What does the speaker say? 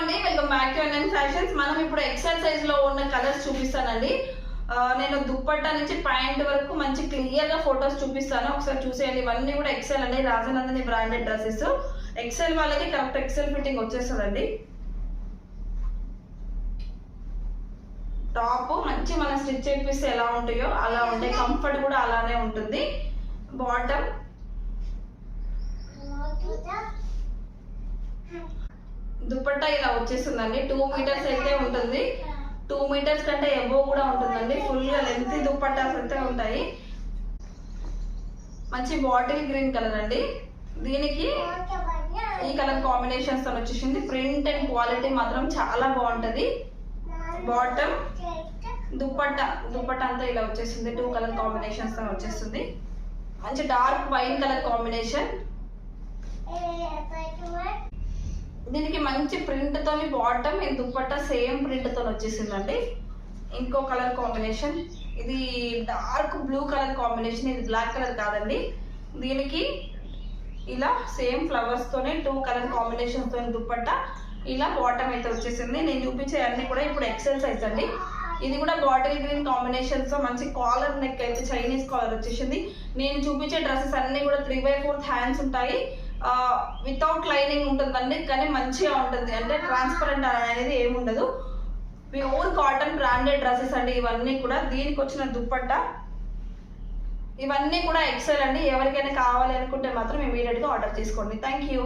అండి, welcome back to NN fashions. మనం ఇప్పుడు ఎక్సెల్ సైజ్ లో ఉన్న కలర్స్ చూపిస్తానండి. నేను దుప్పట్టా నుంచి ప్యాంట్ వరకు మంచి క్లియర్ గా ఫొటోస్ చూపిస్తాను, ఒకసారి చూసేయండి. ఇవన్నీ కూడా ఎక్సెల్ అండి, రాజనందిని బ్రాండెడ్ డ్రెస్సెస్. ఎక్సెల్ వాళ్ళకి కరెక్ట్ ఎక్సెల్ ఫిట్టింగ్ వచ్చేస్తుందండి. టాప్ మంచి మనం స్టిచ్ చేపిస్తే ఎలా ఉంటాయో అలా ఉంటాయి, కంఫర్ట్ కూడా అలానే ఉంటుంది. బాటమ్ దుపట్టా ఇలా వచ్చేస్తుందండి. 2 మీటర్స్ అయితే ఉంటుంది, 2 మీటర్స్ కంటే అబోవ్ కూడా ఉంటుందండి. ఫుల్ గా లెంత్ దుపట్టాస్ అయితే ఉంటాయి. మంచి బాటిల్ గ్రీన్ కలర్ అండి. దీనికి ఈ కలర్ కాంబినేషన్స్ తో వచ్చేసింది. ప్రింట్ అండ్ క్వాలిటీ మాత్రం చాలా బాగుంటది. బాటమ్ దుపట్టా అంతా ఇలా వచ్చేసింది. 2 కలర్ కాంబినేషన్స్ తో వచ్చేస్తుంది. మంచి డార్క్ వైన్ కలర్ కాంబినేషన్. దీనికి మంచి ప్రింట్ తోని బాటమ్, దుపట్టా సేమ్ ప్రింట్ తో వచ్చేసిందండి. ఇంకో కలర్ కాంబినేషన్, ఇది డార్క్ బ్లూ కలర్ కాంబినేషన్, ఇది బ్లాక్ కలర్ కాదండి. దీనికి ఇలా సేమ్ ఫ్లవర్స్ తోనే 2 కలర్ కాంబినేషన్స్ తోని దుపట్టా, ఇలా బాటమ్ అయితే వచ్చేసింది. నేను చూపించే అన్ని కూడా ఇప్పుడు ఎక్సెల్ సైజ్ అండి. ఇది కూడా బాటిల్ గ్రీన్ కాంబినేషన్స్ తో మంచి కాలర్ నెక్ అయితే చైనీస్ కాలర్ వచ్చేసింది. నేను చూపించే డ్రెస్సెస్ అన్ని కూడా 3/4 హ్యాండ్స్ ఉంటాయి. వితౌట్ లైనింగ్ ఉంటుందండి, కానీ మంచిగా ఉంటుంది. అంటే ట్రాన్స్పరెంట్ అనేది ఏమి ఉండదు. ప్యూర్ కాటన్ బ్రాండెడ్ డ్రెస్సెస్ అండి ఇవన్నీ కూడా. దీనికి వచ్చిన దుపట్టా ఇవన్నీ కూడా ఎక్సెల్ అండి. ఎవరికైనా కావాలి అనుకుంటే మాత్రం ఇమీడియట్ గా ఆర్డర్ చేసుకోండి. Thank you.